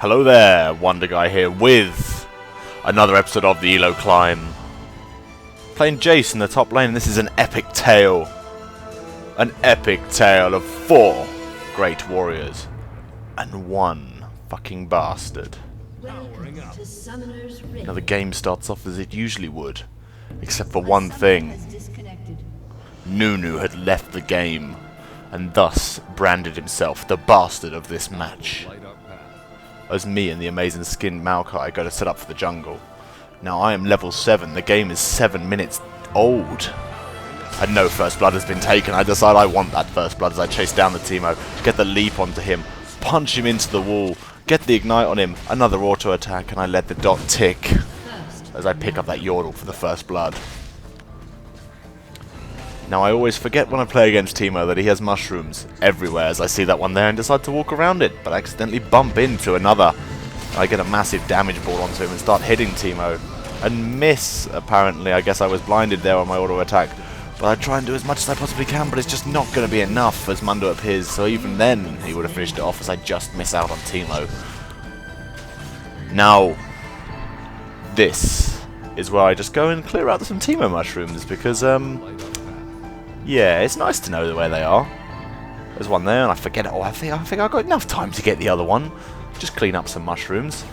Hello there, Wonder Guy here with another episode of the Elo Climb. Playing Jace in the top lane, and this is an epic tale. An epic tale of 4 great warriors and 1 fucking bastard. Now the game starts off as it usually would, except for one thing. Nunu had left the game, and thus branded himself the bastard of this match. As me and the amazing skinned Maokai go to set up for the jungle. Now I am level 7, the game is 7 minutes old. And no first blood has been taken. I decide I want that first blood as I chase down the Teemo, get the leap onto him, punch him into the wall, get the ignite on him, another auto attack, and I let the dot tick as I pick up that Yordle for the first blood. Now I always forget when I play against Teemo that he has mushrooms everywhere as I see that one there and decide to walk around it, but I accidentally bump into another. I get a massive damage ball onto him and start hitting Teemo. And miss, apparently. I guess I was blinded there on my auto attack. But I try and do as much as I possibly can, but it's just not going to be enough as Mundo appears, so even then he would have finished it off as I just miss out on Teemo. Now, this is where I just go and clear out some Teemo mushrooms, because, yeah, it's nice to know where they are. There's one there, and I forget it. Oh, I think I've got enough time to get the other one. Just clean up some mushrooms.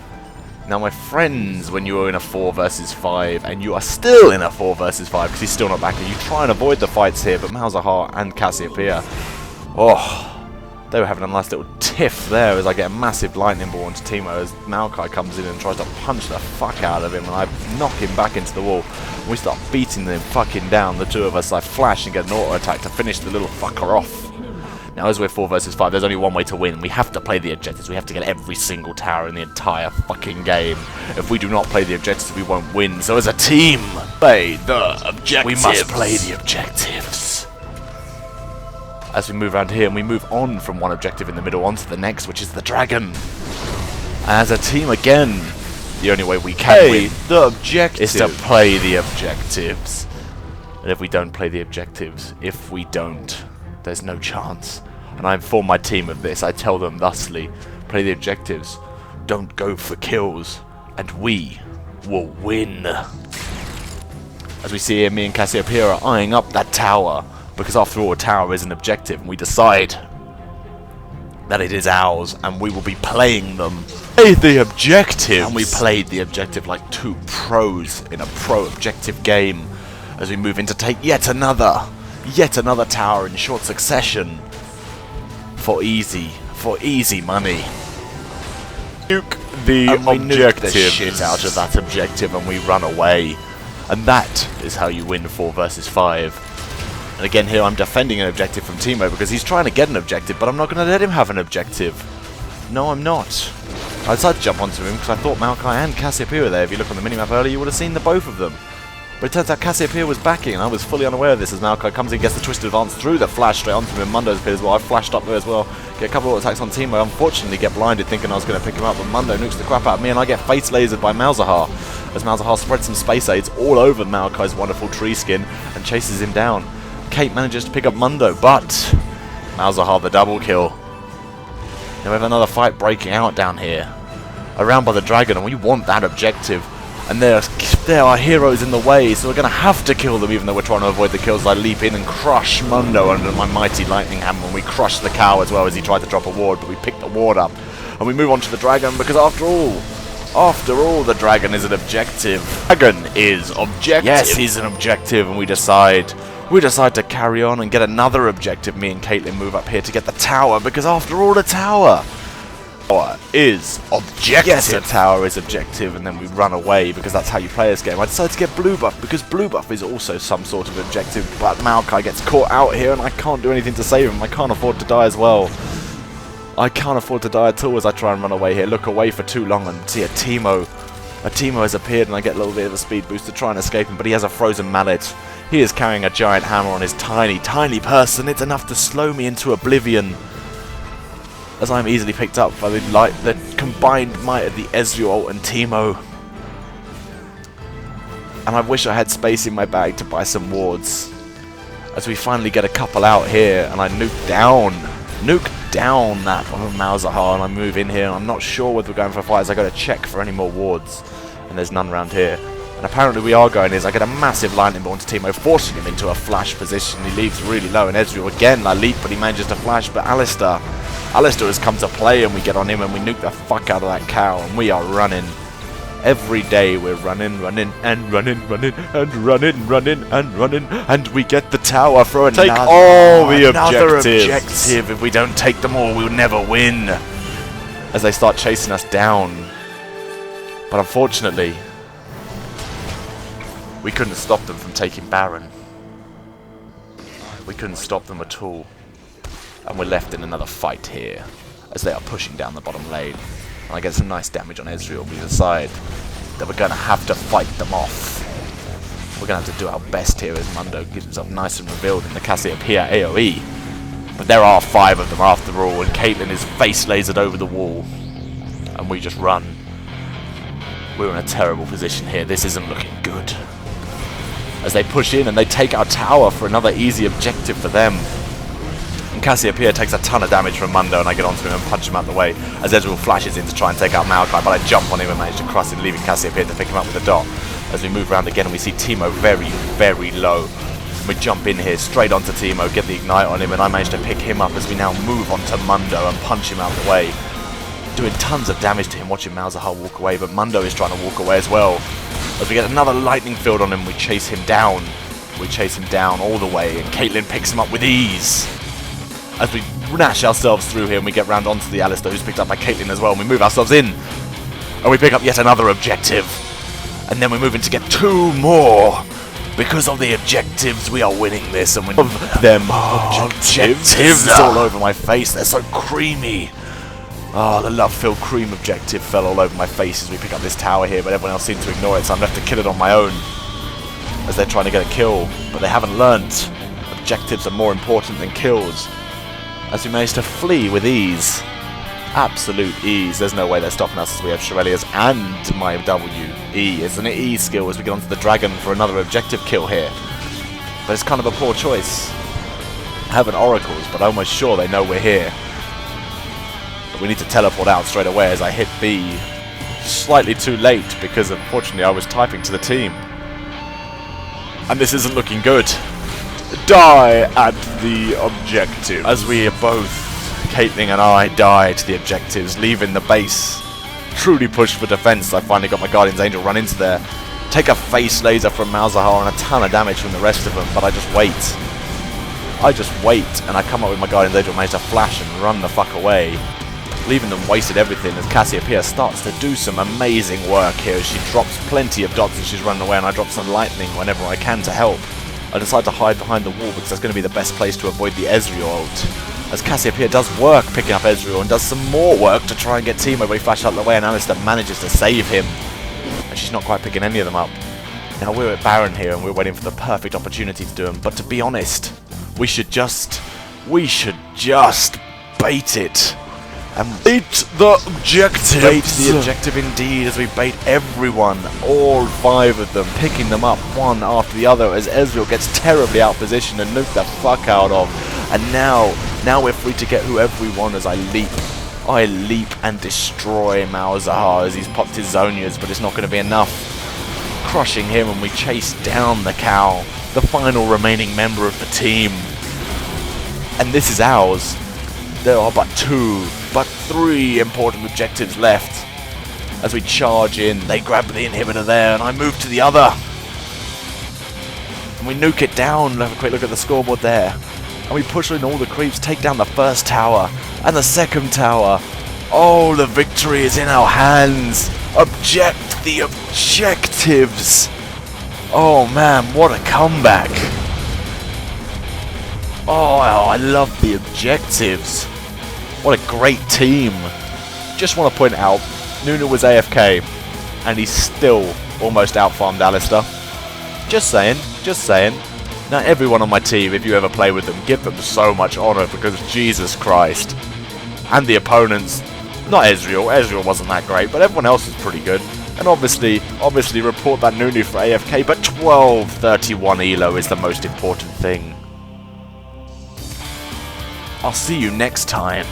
Now, my friends, when you are in a 4 versus 5, and you are still in a 4 versus 5, because he's still not back, and you try and avoid the fights here, but Malzahar and Cassiopeia, oh, they were having a nice little tiff there as I get a massive lightning ball onto Teemo as Maokai comes in and tries to punch the fuck out of him, and I knock him back into the wall. We start beating them fucking down, the two of us. I flash and get an auto attack to finish the little fucker off. Now, as we're 4 versus 5, there's only one way to win. We have to play the objectives. We have to get every single tower in the entire fucking game. If we do not play the objectives, we won't win. So as a team, play the objectives. We must play the objectives. As we move around here, and we move on from one objective in the middle onto the next, which is the dragon. As a team, again, the only way we can win the objective is to play the objectives. And if we don't play the objectives, there's no chance. And I inform my team of this. I tell them thusly, play the objectives, don't go for kills, and we will win. As we see here, me and Cassiopeia are eyeing up that tower, because after all, a tower is an objective, and we decide that it is ours, and we will be playing them. Play the objective! And we played the objective like 2 pros in a pro objective game, as we move in to take yet another tower in short succession for easy money. Nuke the objective. The shit out of that objective, and we run away. And that is how you win 4 versus 5. And again here I'm defending an objective from Teemo because he's trying to get an objective, but I'm not going to let him have an objective. No, I'm not. I decided to jump onto him because I thought Maokai and Cassiopeia were there. If you look on the minimap earlier, you would have seen the both of them. But it turns out Cassiopeia was backing, and I was fully unaware of this as Maokai comes in, gets the twisted advance through the flash straight onto him, and Mundo's appeared as well. I flashed up there as well, get a couple of attacks on Teemo. Unfortunately get blinded thinking I was going to pick him up, but Mundo nukes the crap out of me, and I get face lasered by Malzahar as Malzahar spreads some space aids all over Maokai's wonderful tree skin and chases him down. Kate manages to pick up Mundo, but Malzahar the double kill. Now we have another fight breaking out down here, around by the dragon, and we want that objective. And there are heroes in the way, so we're going to have to kill them even though we're trying to avoid the kills. I leap in and crush Mundo under my mighty lightning hammer, and we crush the cow as well as he tried to drop a ward, but we pick the ward up. And we move on to the dragon because after all, the dragon is an objective. Dragon is objective. Yes, he's an objective, and we decide to carry on and get another objective. Me and Caitlyn move up here to get the tower because after all, the tower is objective. Yes, the tower is objective, and then we run away because that's how you play this game. I decided to get blue buff because blue buff is also some sort of objective, but Maokai gets caught out here and I can't do anything to save him. I can't afford to die as well. I can't afford to die at all as I try and run away here. Look away for too long and see a Teemo has appeared, and I get a little bit of a speed boost to try and escape him, but he has a frozen mallet. He is carrying a giant hammer on his tiny person. It's enough to slow me into oblivion, as I'm easily picked up by the combined might of the Ezreal ult and Teemo. And I wish I had space in my bag to buy some wards. As we finally get a couple out here, and I nuke down that Malzahar, and I move in here, and I'm not sure whether we're going for a fight as I go to check for any more wards, and there's none around here. And apparently we are going, as I get a massive lightning bolt into Teemo, forcing him into a flash position. He leaves really low, and Ezreal again, I leap, but he manages to flash. But Alistar has come to play, and we get on him, and we nuke the fuck out of that cow, and we are running. Every day we're running, and we get the tower for another. Take all the objective. If we don't take them all, we'll never win. As they start chasing us down. But unfortunately, we couldn't stop them from taking Baron. We couldn't stop them at all. And we're left in another fight here, as they are pushing down the bottom lane. And I get some nice damage on Ezreal. We decide that we're going to have to fight them off. We're going to have to do our best here as Mundo gets himself nice and revealed in the Cassiopeia AoE. But there are 5 of them after all, and Caitlyn is face lasered over the wall. And we just run. We're in a terrible position here. This isn't looking good. As they push in and they take our tower for another easy objective for them. And Cassiopeia takes a ton of damage from Mundo, and I get onto him and punch him out the way as Ezreal flashes in to try and take out Maokai, but I jump on him and manage to cross him, leaving Cassiopeia to pick him up with a dot. As we move around again and we see Teemo very, very low. We jump in here straight onto Teemo, get the ignite on him, and I manage to pick him up as we now move onto Mundo and punch him out the way. Doing tons of damage to him, watching Malzahar walk away, but Mundo is trying to walk away as well. As we get another lightning field on him, we chase him down. We chase him down all the way, and Caitlyn picks him up with ease. As we gnash ourselves through here, and we get round onto the Alistar, who's picked up by Caitlyn as well, and we move ourselves in. And we pick up yet another objective. And then we move in to get 2 more. Because of the objectives, we are winning this, and we of them objectives all over my face. They're so creamy. Oh, the love-filled cream objective fell all over my face as we pick up this tower here, but everyone else seemed to ignore it, so I'm left to kill it on my own. As they're trying to get a kill, but they haven't learnt. Objectives are more important than kills. As we manage to flee with ease. Absolute ease. There's no way they're stopping us as we have Shirelia's and my W-E. It's an E skill as we get onto the dragon for another objective kill here. But it's kind of a poor choice. I have an oracles, but I'm almost sure they know we're here. But we need to teleport out straight away as I hit B. Slightly too late because unfortunately I was typing to the team. And this isn't looking good. Die at the objective. As we are both, Caitlyn and I, die to the objectives, leaving the base. Truly pushed for defense. I finally got my Guardian's Angel run into there. Take a face laser from Malzahar and a ton of damage from the rest of them, but I just wait. And I come up with my Guardian's Angel, manage to flash and run the fuck away. Leaving them wasted everything as Cassiopeia starts to do some amazing work here. She drops plenty of dots as she's running away, and I drop some lightning whenever I can to help. I decide to hide behind the wall because that's going to be the best place to avoid the Ezreal ult. As Cassiopeia does work picking up Ezreal and does some more work to try and get Teemo, but he flashes out of the way and Alistar manages to save him. And she's not quite picking any of them up. Now we're at Baron here and we're waiting for the perfect opportunity to do them, but to be honest, we should just bait it. And bait the objective. Bait the objective indeed, as we bait everyone, all 5 of them, picking them up one after the other as Ezreal gets terribly outpositioned and nuked the fuck out of. And now we're free to get whoever we want as I leap and destroy Malzahar as he's popped his Zonias, but it's not going to be enough. Crushing him, and we chase down the cow, the final remaining member of the team. And this is ours. There are but 3 important objectives left. As we charge in, they grab the inhibitor there, and I move to the other. And we nuke it down. Have a quick look at the scoreboard there. And we push in all the creeps, take down the first tower, and the second tower. Oh, the victory is in our hands. Object the objectives. Oh man, what a comeback. Oh, I love the objectives. What a great team. Just want to point out, Nunu was AFK, and he's still almost out-farmed Alistar. Just saying. Now everyone on my team, if you ever play with them, give them so much honour because Jesus Christ. And the opponents, not Ezreal. Ezreal wasn't that great, but everyone else was pretty good. And obviously report that Nunu for AFK, but 1231 elo is the most important thing. I'll see you next time.